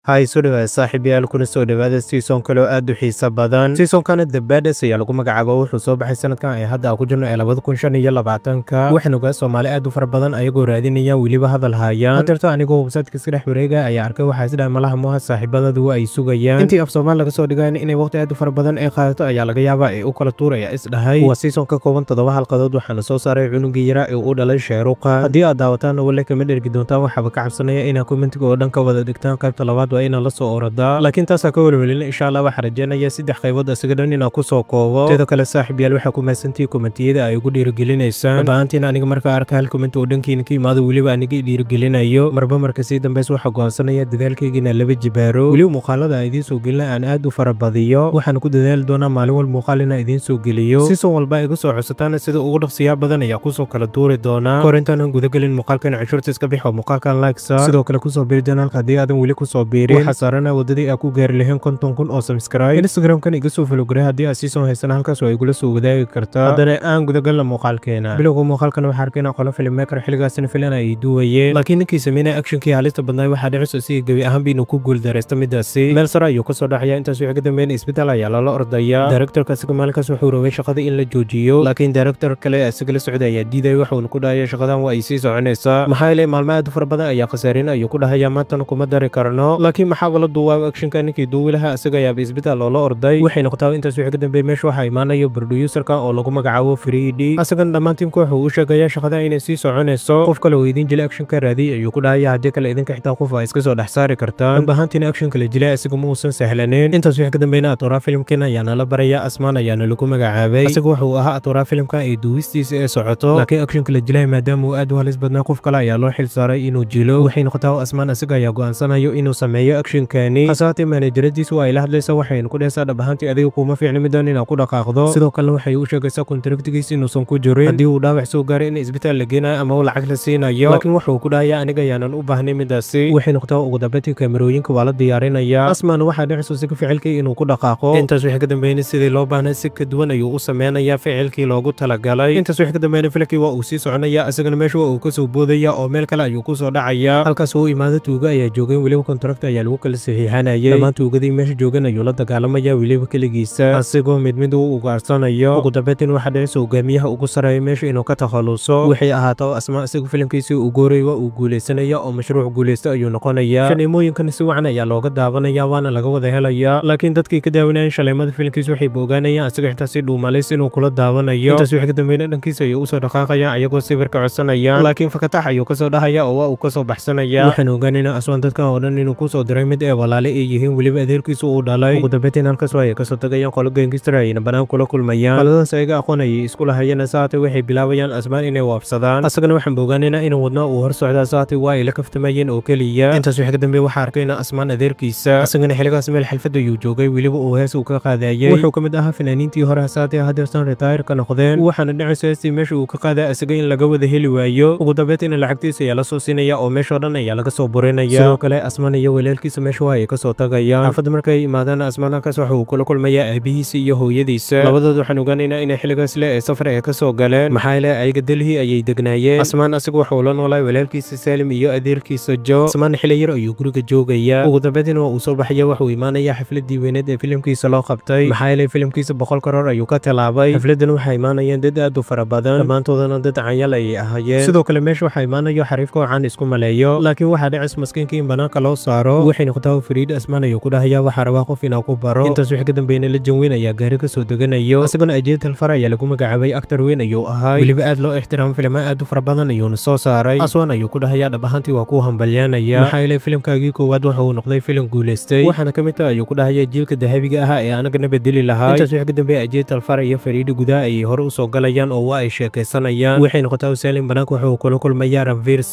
Hay soo dhawaada saaxiibayaal kuna soo dhawaada season kale oo aad u xiiso badan. Season-kan The Baddest ayaa lagu magacaabo wuxuu soo baxay sanadkan ay hadda ku jirno 2025 waxaanu ogaa Soomaali aad u fara badan ayagoo raadinaya weliba hadal hayaan. Hadeerto anigoo website-ka iska dhex wareega ayaa arkay waxa sida malaha mooha saaxiibadoodu ay sugayaan intii af Soomaali laga soo dhigayn inay waqti aad u fara badan ay qaadato ayaa laga yaabaa ay u kala tuuraya isdhahay. Waa season ka kooban 7 halqadood waxaana soo saaray cunugii yara ee uu dhalay Sheeruqa. Haddii aad daawataan wala kama dhergi doontaan waxba ka cabsanaya inaa commentiga oo dhan ka wada dhigtaan qaybta labaad waa inaan la soo orada laakiin taas ka welwelina insha Allah waxa rajeynaya 3 qaybood isaga dhan inaan ku soo koobo teeda kale saaxiibayaal waxa ku maasantii commentiyada ay ugu dhiirigelinaysan baantina aniga marka arka hal comment oo dhankiina ka imaado waliba aniga dhiirigelinayo marba marka si dambeys waxa go'aansanaya dadaalkaygiina laba jibaaro waliba muuqaalada ay idin soo gelina aan aad u farabadiyo waxaan ku dadaal doonaa maalin walba muuqaalina idin soo geliyo season walba igu soo cusubtaan sida ugu dhaqsiya badan ayaa ku soo kala duuri doona korintan guda galin muuqaalkan cashuurta iska bixo muuqaalkan like sidoo kale ku soo biiri channelka hadii aadan wali ku soo biirin waxa saarana wadadii aad ku gaari lahayn 50,000 oo subscribe Instagram-kan iga soo follow garay hadii aad season haysan halkaas oo ay gula soo wadaagi kartaa haddana aan guda galna muuqaalkeena bilowga muuqaalkan waxa arkayna qolo filmmaker xiligaasina filan ay duwayeen laakiin ninkii sameeyay action-kii halista badnaa waxa dhacay si gabi ahaan biinu ku guul dareysta midaasi meel sare ayuu ka soo dhaxaya intaas wixii ka dambeeyay isbitaal ayaa la ordaya director-ka Soomaalikas wuxuu rabay shaqada in la joojiyo laakiin director kale asiga la socday ayaa diiday wuxuu ku dhaayay shaqadan waa ay sii soconaysaa maxaa ilaa maalmaad fara badan ayaa khasaarin ayuu ku dhahayaa maanta kuma dari karno laakiin maxaa wala duwaa action-ka ninkii duwilaha asiga ayaa isbitaal loo orday waxay noqotay intaas wixii ka dambeeyay meesha waxa imaanayo producer-ka oo lagu magacaabo Freedy asagan dhamaan tiimku wuxuu u sheegay shaqada inay sii soconayso qof kale oo idin jilay action-ka raadi ayuu ku dhahayaa hadii kale idinka xitaa qof ay iska soo dhax saari kartaan bahantina action-ka la jilay asiga ma uusan sahlaneen intaas wixii ka dambeeyay atora filmkina ayaana la baraya asmaan ayaana lagu magacaabay asiga wuxuu ahaa atora filmka ay duwistiisa ee socoto laakiin action-ka la jilay maadaama uu aad u halis badnaa qof kale ayaa loo xil saaray inuu jilo waxay noqotay asmaan asiga ayaa go'aansanayo inuu sameeyo action-kani hasaatee manageradiisu ay la hadlaysaa waxayna ku dhaysaa dhabahantii adiga kuma fiicna midaan inaad ku dhaqaaqdo sidoo kale waxay u sheegaysaa kontraktigiisa inuusan ku jirin haddii uu dhaawac soo gaaray in isbitaal la geenayo ama uu lacag la siinayo laakiin wuxuu ku dhahayaa aniga ayaanan u baahnay midaasi waxay noqotay ugu dambeyntii kaamirooyinka waa la diyaarinayaa asmaan waxaa dhacayso si ficilkii inuu ku dhaqaaqo intaas wixii ka dambeeyay sidii loo baahnay si ka duwan ayuu u sameynayaa ficilkii loogu talagalay intaas wixii ka dambeeyay filmkii waa uu sii soconaya asagana meesha uu ka soo boodaya oo meel kale ayuu ku soo dhacaya halkaas uu imaado tuuga ayaa joogay waliba contract ayaa lagu kala saxiixanayay dhammaan tuugadii meesha joogan ayuu la dagaalamaya waliba kaligiisa asigoo mid uu ugaarsanayo ugu dambeyntii waxa dhacayso hogaamiyaha ugu sareeya meesha inuu ka takhaluso waxay ahaato asmaa asiga filmkiisii uu gooray waa uu guuleysanaya oo mashruuc guuleysta ayuu noqonaya shaneemooyinkan si wacan ayaa looga daawanaya waana laga wada helaya laakiin dadkii ka daawanayeen shaleemada filmkiisa waxay boogaanayaan asiga xitaa si dhuumalays inuu kula daawanayo intaas wixii ka dambeeyay dhankiisa ayuu usoo dhaqaaqaya ayagoo sawirka codsanaya laakiin fakatax ayuu ka soo dhahaya oo waa uu ka soo baxsanaya waxaan ogaanaynaa aswaan dadka oo dhan inuu ku soo diray mid ee walaale ay yihiin weliba adeerkiisu uu dhalay ugu dambeyntii halkaas waa ay ka soo tagayaan qolo gangster ayna banaan kula kulmayaan qoladaas ayaga aqoon ayay isku lahayeen saate waxay bilaabayaan asmaan inay waafsadaan asagana waxaan boogaanaynaa inuu wadnaa uu hor socdaa saate waa ay la kaftamayeen oo keliya intaas wixii ka dambeeyay waxaa arkayna asmaan adeerkiisa asagana xiligaas meel xalfad ayuu joogay weliba uu hees uu ka qaadayay wuxuu ka mid ahaa fanaaniintii hore saate hadeersan retire ka noqdeen waxaana dhacaysa heestii meesha uu ka qaaday asaga in laga wada heli waayo ugu dambeyntiina lacagtiisa ayaa la soo siinaya oo meeshoo dhan ayaa laga soo burinaya sidoo kale asmaan iyo walaalkiisa meesha waa ay ka soo tagayaan xaafadda markay imaadaan asmaan halkaas waxa uu kula kulmayaa aabihiisa iyo hooyadiisa labadood waxaan ogaanaynaa inay xiligaas le ee safar ay ka soo galeen maxaa yeelay ayaga delhi ayay degnaayeen asmaan asiga wuxuu la noolay walaalkiisa Salim iyo adeerkiisa Jo asmaan xili yar ayuu guriga joogaya ugu dambeyntiina waa uu soo baxaya wuxuu imaanayaa xafladii weyneed ee filmkiisa loo qabtay maxaa yeelay filmkiisa 100 karoor ayuu ka talaabay xafladan waxay imaanayeen dad aad u fara badan dhammaantoodana dad canyal ayay ahaayeen sidoo kale meesha waxaa imaanayo xariifka oo caan isku maleeyo laakiin waxaa dhacis maskiinkii in banaanka loo saaro waxay noqotay Freed asmaan ayuu ku dhahayaa waxaa rabaa qof inuu ku baro intaas wixii ka dambeeyay la janweyn ayaa gaari ka soo deganayo asagana ajeed talfar ayaa lagu magacaabay actor weyn ayuu ahaa weliba aad loo ixtiraam filma aad u fara badan ayuu soo saaray aswaan ayuu ku dhahayaa dhabahantii waa ku hambalyaanaya maxaa ilaa filmkaagii koowaad waxa uu noqday film guuleystay waxaana ka mid ah ayuu ku dhahayaa jiilka dahabiga ah ee anaga bedeli lahaa intaas wixii ka dambeeyay ajeed talfar iyo Freed gudaha ay hore u soo galayaan oo waa ay sheekaysanayaan waxay noqotay Salim banaanka wuxuu kula kulmayaa Ranveer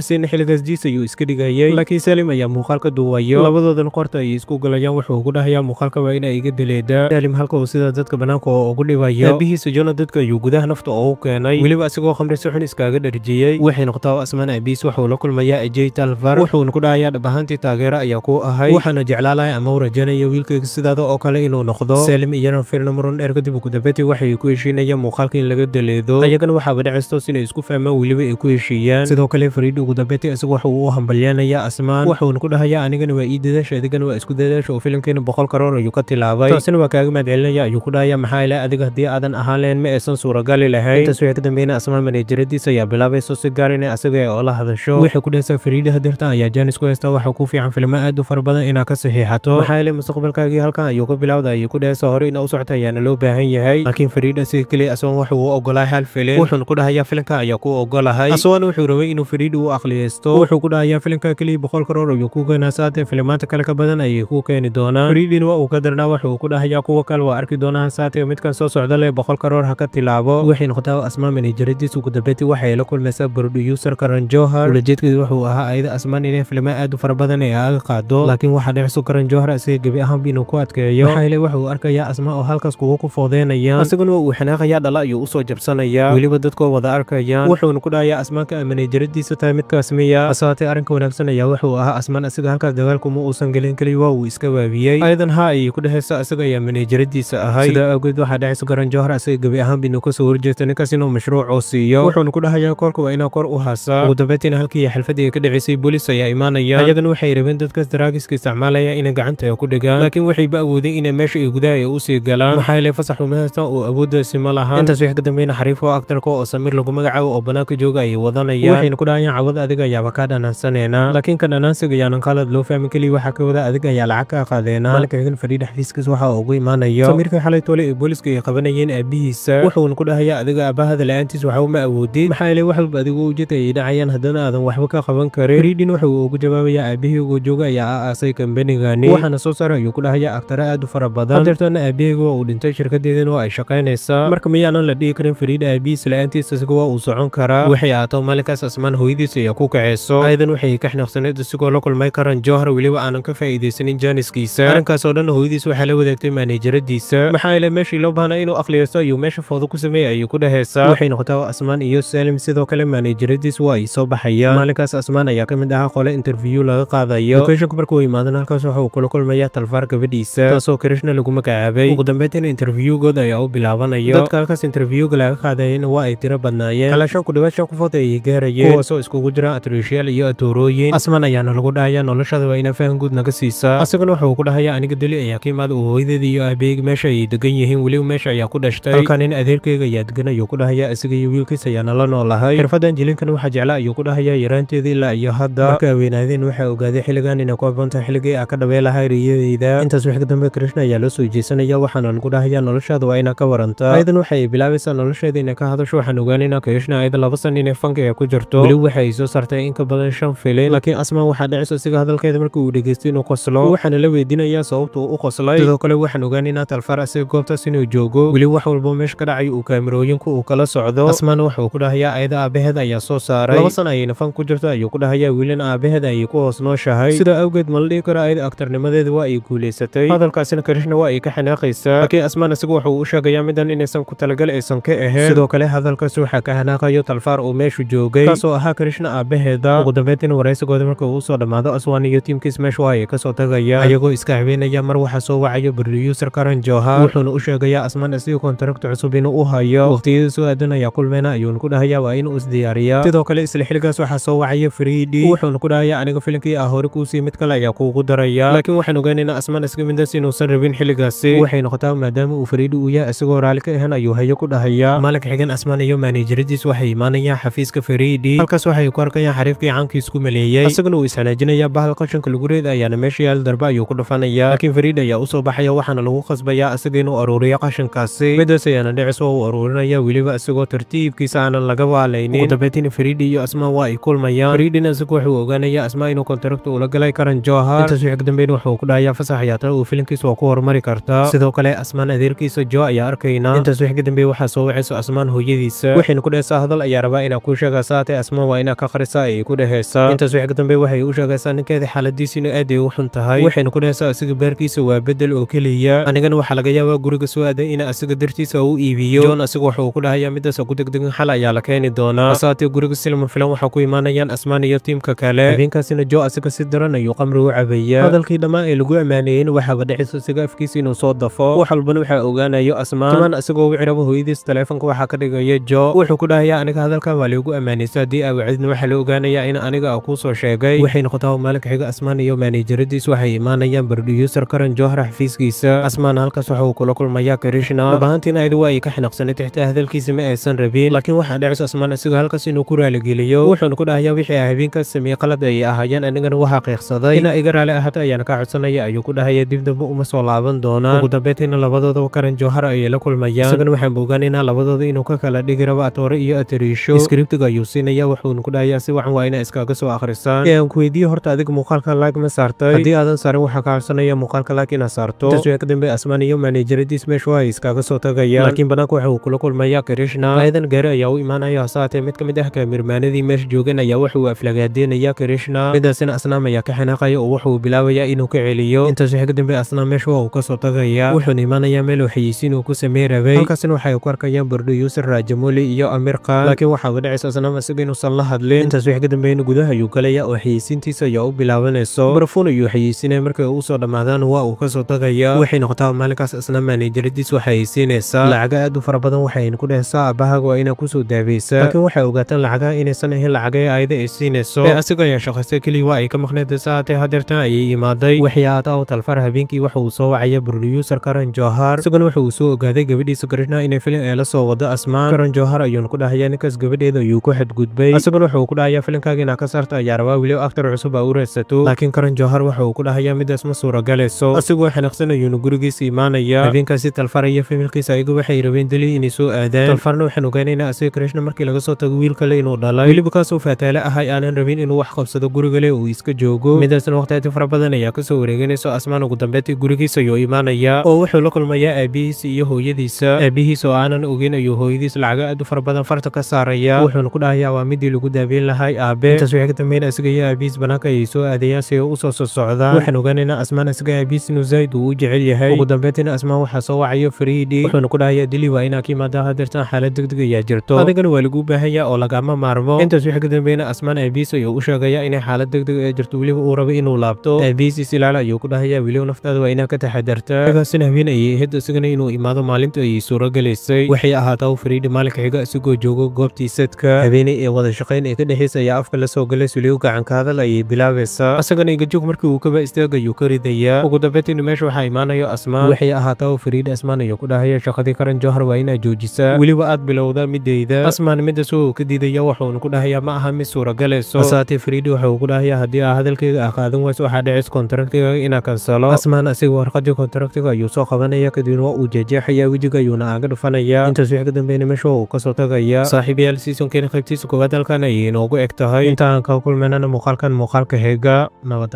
Singh xiligaas jiis ayuu iska dhigayay laakiin Salim ayaa muuqaalka duuwayo labadoodan qorta ay isku galayaan wuxuu ku dhahayaa muuqaalka waa inay iga dileeda Salim halka uu sida dadka banaanka oo ugu dhibayo aabihiisa Jona dadka ayuu gudaha nafta oo keenay weliba asigoo khamri suxun iskaaga dharjiyay waxay noqotay asmaan aabihiis wuxuu la kulmayaa Ajay Talfar wuxuu ku dhahayaa dhabahantii taageero ayaa ku ahay waxaana jeclaalahay ama rajanayo wiilkayga sidaada oo kale inuu noqdo Salim iyo Ranveer muran dheer kadib ugu dambeeyay waxay ku heshiinayaan muuqaalka in laga dileedo ayagana waxa wadacaysto inay isku fahmaan weliba ay ku heshiiyaan sidoo kale Freed ugu dambeeyay isagu wuxuu u hambalyaanayaa asmaan wuxuu ku dhahayaa dhahayaa anigana waa ii dadaasha adigana waa isku dadaasha oo filimkeena 100 karoor ayuu ka tilaabay taasina waa kaaga mahadcelinaya ayuu ku dhahayaa maxaa ilaa adiga haddii aadan ahaan lahayn ma aysan suuragali lahayn intaas wixii ka dambeeyna asmaan maneejaradiisa ayaa bilaabayso si gaar inay asaga oo la hadasho waxay ku dhahaysaa Fariida hadirta ayaa Janice ku haysta waxa ku fiican filmo aad u fara badan inaa ka saxiixato maxaa ilaa mustaqbalkaagii halkan ayuu ka bilowday ayuu ku dhahaysaa hore inaa u socoto ayaana loo baahan yahay laakiin Fariida si kaliya asmaan waxa uu ogolaa hal filim wuxuu ku dhahayaa filimka ayaa ku ogolahay asmaan wuxuu rabay inuu Fariida u aqliyeysto wuxuu ku dhahayaa filimka kaliya 100 karoor ayuu ku keenaa saate filimaanta kale ka badan ayay ku keeni doonaan Fariidina waa uu ka darnaa wuxuu ku dhahayaa kuwa kale waa arki doonaan saate midkan soo socda leh 100 karoor ha ka tilaabo waxay noqotaa asmaan maneejaradiisa ugu dambeeyay waxay la kulmaysaa producer Karan Johar ujeedkeedu wuxuu ahaa ayada asmaan inay filmo aad u fara badan ay aga qaado laakiin waxa dhacayso Karan Johar asiga gabi ahaan inuu ku adkeeyo maxaa ilaa wuxuu arkayaa asmaan oo halkaas ku foodeynaya asaguna uu xanaaqaya dhala ayuu u soo jabsanaya waliba dadku wada arkayaan wuxuu ku dhahayaa asmaanka maneejaradiisa tahay midkaas miya asaate arrinka wanaagsan ayaa wuxuu ahaa asmaan asiga halkaas dagaalku ma uusan gelin kaliya waa uu iska waabiyay ayadan ha ay ku dhahayso asaga ayaa maneejaradiisa ahay sida awgeed waxa dhacayso Karan Johar asiga gabi ahaan inuu ka soo horjeesto ninkaas inuu mashruuc oo siiyo wuxuu ku dhahayaa korka waa inaa kor u haasaa ugu dambeyntii halkii xalfadii ka dhacisay booliis ayaa imaanaya ayadan waxay rabeen dadka daraagiska isticmaalaya inay gacanta ku dhigaan laakiin waxay ba awoodeen inay meesha ay gudaha u sii galaan maxaa ilaa fasax umahaysta oo awooddaasi ma laha intaas wixii ka dambeeyna xariif oo aktarka oo Samir lagu magacaabo oo banaanka jooga ay wadanaya waxayna ku dhahayaan cawad adiga ayaa ka dhanansanayna laakiin kan dhanansiga ayaan qalad loo fahmin kaliya waxa ka wada adiga ayaa lacag ka qaadayna halkan Fariida xafiiskiis waxa ugu imaanayo Samirka xalay toole ee booliiska ay qabanayeen aabihiisa wuxuu ku dhahayaa adiga aabahada la'aantiis waxa ma awoodin maxaa ilaa wax adigu u jeeday ay dhacayaan haddana aadan waxba ka qaban karin Fariidin wuxuu ugu jawaabayaa aabihii ugu jooga ayaa aasay kambanigani waxaana soo saaray ayuu ku dhahayaa aktara aad u fara badan hadeertana aabihii uu dhintay shirkadeedana waa ay shaqaynaysaa marka miyaanan la dhihi karin Fariida aabihiisa la'aantiis isaga waa uu socon karaa waxay aato maalinkaas asmaan hooyadiisa ayaa ku kacayso aydan waxay ka xanaaqsaneed isigoo la kulmay Karan Johar waliba aanan ka faa'iideysanin Janice-kiisa arrinkaas oo dhan hooyadiisa waxaa la wadaagtay maneejaradiisa maxaa ilaa meeshii loo baahnaa inuu aqliyeysto ayuu meesha foodo ku sameeyay ayuu ku dhahaysaa waxay noqotaa asmaan iyo Salim sidoo kale maneejaradiisa waa ay soo baxayaan maalinkaas asmaan ayaa ka mid ahaa qole interview laga qaadayo locationka markuu imaadana halkaas waxa uu kula kulmayaa talfaar gabadhiisa taasoo Krishna lagu magacaabay ugu dambeyntiina interviewgooda ayaa u bilaabanayo dadka halkaas interviewga laga qaadayeen waa ay tiro badnaayeen kalaashan ku dhawaad 5 qofood ay gaarayeen kuwaasoo iskugu jira atriishayaal iyo atoorooyin asmaan ayaana lagu dhahayaa noloshada waa ina faham guud naga siisaa asagana wuxuu ku dhahayaa aniga dali ayaa ka imaada oo hooyadeeda iyo aabbeeyga meesha ay degan yihiin weliba meesha ayaa ku dhashtay halkan in adeerkeyga ayaa degan ayuu ku dhahayaa isaga iyo wiilkiisa ayaana la noolahay xirfadan jilinkan waxaa jeclaa ayuu ku dhahayaa yaraanteeda ilaa iyo hadda marka haweenaadeen waxay ogaaday xilligan inay ku habboontahay xilligii ka dhabeelahay riyadeyda intaas wixii ka dambe Krishna ayaa loo soo jeesanaya waxaana lagu dhahayaa noloshaada waa inaa ka warantaa ayadan waxay bilaabaysaa nolosheeda inay ka hadasho waxaan ogaanaynaa Krishna ayada 2 san inay fanka ay ku jirto weli waxay soo saartay in ka badan 5 filim laakiin asmaan waxaa dhacayso isiga hadalkeeda markii uu dhageystay inuu qoslo waxaana la weydiinayaa sababta uu u qoslay sidoo kale waxaan ogaanaynaa talfaar asiga goobtaas inuu joogo weli wax walba meesha ka dhacay uu kaamirooyinku uu kala socdo asmaan wuxuu ku dhahayaa ayada aabaheed ayaa soo saaray 2 san ayayna fan ku jirto ayuu ku dhahayaa wiilana aabaheed ayay ku hoos nooshahay sida awgeed ma la dhihi karo ayada aktarnimadeeda waa ay guuleysatay hadalkaasina Krishna waa ay ka xanaaqaysaa laakiin asmaan asiga wuxuu u sheegayaa midan inaysan ku talagal aysan ka ahayn sidoo kale hadalkaas waxaa ka xanaaqayo talfaar uu meeshu joogay taasoo ahaa Krishna aabaheeda ugu dambeyntiina waraysigooda marka uu soo dhamaado aswaan iyo tiimkiis meesha waa ay ka soo tagaya ayagoo iska habeenaya mar waxa soo wacayo producer Karan Johar wuxuuna u sheegayaa asmaan asiga kontrakta cusub inuu u hayo waqtiyada soo aadan ayaa kulmeena ayuuna ku dhahayaa waa inuu isdiyaariyaa sidoo kale isla xilligaas waxaa soo wacaya Fariidi wuxuuna ku dhahayaa aniga filimkii hore kuu sii mid kale ayaa kuugu daraya laakiin waxaan ogaanaynaa asmaan asiga midaas inuusan rabin xilligaasi waxay noqotaa maadaama uu Fariidi uu yahay isagoo raali ka ahaan ayuu hayo ku dhahayaa maalinka xigan asmaan iyo maneejaradiis waxay imaanayaan xafiiska Fariidi halkaas waxay ku arkayaan xariifkii caankiis ku maleeyay asaguna uu isxanaajinayaa bahal qashanka lagu reed ayaana meesha yaal darba ayuu ku dhufanayaa laakiin Fariidi ayaa u soo baxaya waxaana lagu qasbayaa asaga inuu aruuriyo qashankaasi midaas ayaana dhicis oo uu aruurinaya weliba isagoo tartiibkiisa aanan laga waalaynin ugu dambeyntiina Fariidi iyo asmaan waa ay kulmayaan Fariidina isagu wuxuu ogaanayaa asmaan inuu kontrakta ula galay Karan Johar intaas wixii ka dambeyn wuxuu ku dhahayaa fasax xayaata uu filimkiisa waa ku horumari kartaa sidoo kale asmaan adeerkiisa Jo ayaa arkayna intaas wixii ka dambeey waxaa soo wacayso asmaan hooyadiisa waxayna ku dhahaysaa hadal ayaa rabaa inaa ku sheega saate asmaan waa inaa ka qarisa ay ku dhahaysaa intaas wixii ka dambeey waxay u sheegaysaa ninkeeda xaaladiisina aad ay u xun tahay waxayna ku dhahaysaa asiga beerkiisa waa bedel oo keliya anigana waxaa laga yaabaa guriga soo aaday in asiga dartiisa uu iibiyo John asiga wuxuu ku dhahayaa midaas ku degdegan xal ayaa la keeni doonaa saate guriga silma filan waxa ku imaanayaan asmaan iyo tiimka kale habeenkaasina Jo asiga si daran ayuu qamri u cabayaa hadalkii dhammaan ee lagu amaaneeyeen waxaa dhacayso asiga afkiisa inuu soo dafo wax walbana waxaa ogaanayo asmaan asagoo wixii rabo hooyadiis teleefanka waxaa ka dhigaya Jo wuxuu ku dhahayaa aniga hadalkan waa lagu amaanaysaa haddii aa wacdina waxaa la ogaanayaa in aniga ku soo sheegay waxay noqotaa maalinka xiga asmaan iyo manageradiis waxay imaanayaan producer Karan Johar xafiiskiisa. asmaan halkaas waxa uu kula kulmayaa Krishna. labaantiin ayadu waa ay ka xanaaqsanay xitaa hadalkiisa ma aysan rabin, laakiin waxaa dhacaysa asmaan isaga halkaas inuu ku raaligeliyo. wuxuuna ku dhahayaa wixii habeenkaas sameeyay qalad ay ahaayeen, anigana waxaa qiiqsaday inaa iga raali ahaato ayaan ka codsanaya ayuu ku dhahaya. dib dambe uma soo laaban doonaan. ugu dambeyntiina labadooda Karan Johar ayay la kulmayaan. isagana waxaan bogaanaynaa labadooda inuu ka kala dhigi rabo Atoore iyo Atariisho. scriptiga ayuu siinaya, wuxuuna ku dhahayaa si wacan waa inaa iskaga soo akhrisaan. aan ku weydiiyo horta adiga muuqaalka like ma saartay? haddii aadan saarin waxaa ka codsanaya muuqaalka like inaad saarto. intaas wixii ka dambe asmaan iyo manageradiis meesha waa iskaga soo tagayaan, laakiin banaanka waxa uu kula kulmayaa Krishna. aadan gaari ayaa u imaanaya, hasaatee mid ka mid ah kaamirmaanadii meesha joogan ayaa wuxuu aflagaadeynaya Krishna. midaasina asnaam ayaa ka xanaaqaya oo wuxuu bilaabayaa inuu ka celiyo. intaas wixii ka dambe asnaam meesha waa uu ka soo tagayaa, wuxuuna imaanayaa meel xayeysiin uu ku samey rabay. halkaasina waxay ku arkayaan producer Rajamoli iyo Amir Khan, laakiin waxaa uga dhacaysa asnaam isaga inuusan la hadlin. intaas wixii ka dambeeyna gudaha ayuu galaya oo xayeysiintiisa ayaa u bilaabanayso. barfuun ayuu xayeysiinaya, markay uu soo dhamaadaan waa uu ka soo tagayaa. waxay noqotaa maalinkaas asnaam manageradiis waxay haysiinaysaa lacaga aad u fara badan, waxayna ku dhahaysaa aabahaaga waa inaa kusoo daaweysaa. laakiin waxay ogaataan lacagaha inaysan ahayn lacagay ayada ay siinayso, asiga ayaa shaqaystay keliya waa ay ka maqneed. saatee hadeertan ayay imaaday. waxay aataa u talfar habeenkii waxa uu soo wacaya producer Karan Johar. isagana waxa uu soo ogaaday gabadhiisa Krishna inay filim ee la soo wado asmaan. Karan Johar ayuuna ku dhahayaa ninkaas gabadheeda ayuu ku xadgudbay. isagana waxa uu ku dhahayaa filimkaaga inaa ka saarta ayaa rabaa weli aktar cusub aa u raadsato, laakiin Karan Johar waxa uu ku dhahayaa midaas ma suuragalayso. asigoo xanaaqsan ayuuna gurigiisa imaanaya. habeenkaasi talfar iyo familkiisa ayagu waxay rabeen dali inay soo aadaan. talfarna waxaan ogeynaynaa asiga Krishna markii laga soo tago wiil kale inuu dhalay, weliba kaasoo faataale ahay aanan rabin inuu wax qabsado gurigale uu iska joogo. midaasna waqti fara badan ayaa kasoo wareeganayso. asmaan ugu dambeyntii gurigiisa ayuu imaanaya oo wuxuu la kulmayaa aabihiisa iyo hooyadiisa. aabihiisa oo aanan ogeyn ayuu hooyadiis lacaga aad u fara badan farta ka saaraya, wuxuuna ku dhahayaa waa midii lagu daabeyn lahay aabe. intaas wixii ka dambeyn asiga iyo aabihiis banaanka ayay soo aadayaan si ay u soo socdaan. waxaan ogaanaynaa asmaan asiga aabihiis inuu zaid uu u jecel yahay. ugu dambeyntiina asmaan waxaa soo wacayo Friidi, wuxuuna ku dhahayaa dili waa inaa ka imaadaa hadeertan xaalad degdeg ayaa jirto, adigana waa lagu baahanya oo lagama maarmo. intaas wixii ka dambeeyna asmaan aabihiis ayuu u sheegaya inay xaalad degdeg ee jirto, weliba uu rabo inuu laabto. aabihiis ilaala ayuu ku dhahayaa weliba naftaada waa inaa ka taxadarta. markaasina habeen ayay ahayd isigana inuu imaado maalinta ayay suuragalaysay. waxay ahaataa Friidi maalinka xiga isigoo joogo goobtii sadka. habeenay ee wada shaqayn ee ka dhexeysa ayaa afka la soo galay, suliyo gacan ka hadal ayay bilaabaysaa. asagana iga joog markii uu kaba istaag ayuu ka ridayaa. ugu dambeyntiina meesha waxaa imaanayo asmaan. waxay ahaataa Friidi asmaan ayuu ku dhahaya shaqadii Karan Johar waa inaa joojisaa, weliba aad bilowda midayda. asmaan midaas uu ka diidaya, wuxuuna ku dhahayaa ma aha mid suuragalayso. hasaatee Friidi waxa uu ku dhahayaa haddii aa hadalkayga aa qaadan wayso waxaa dhacaysa kontraktiga inaa kansalo. asmaan asiga warqadii kontraktiga ayuu soo qabanaya, kadibna waa uu jeexjeexaya, wejiga ayuuna aaga dhufanaya. intaas wixii ka dambeeyna meesha waa uu ka soo tagaya. saaxiibayaal seasonkeena qaybtiisa koowaad halkan ayay inoogu eg tahay. intaan ka kulmaynana muuqaalka heega nabad.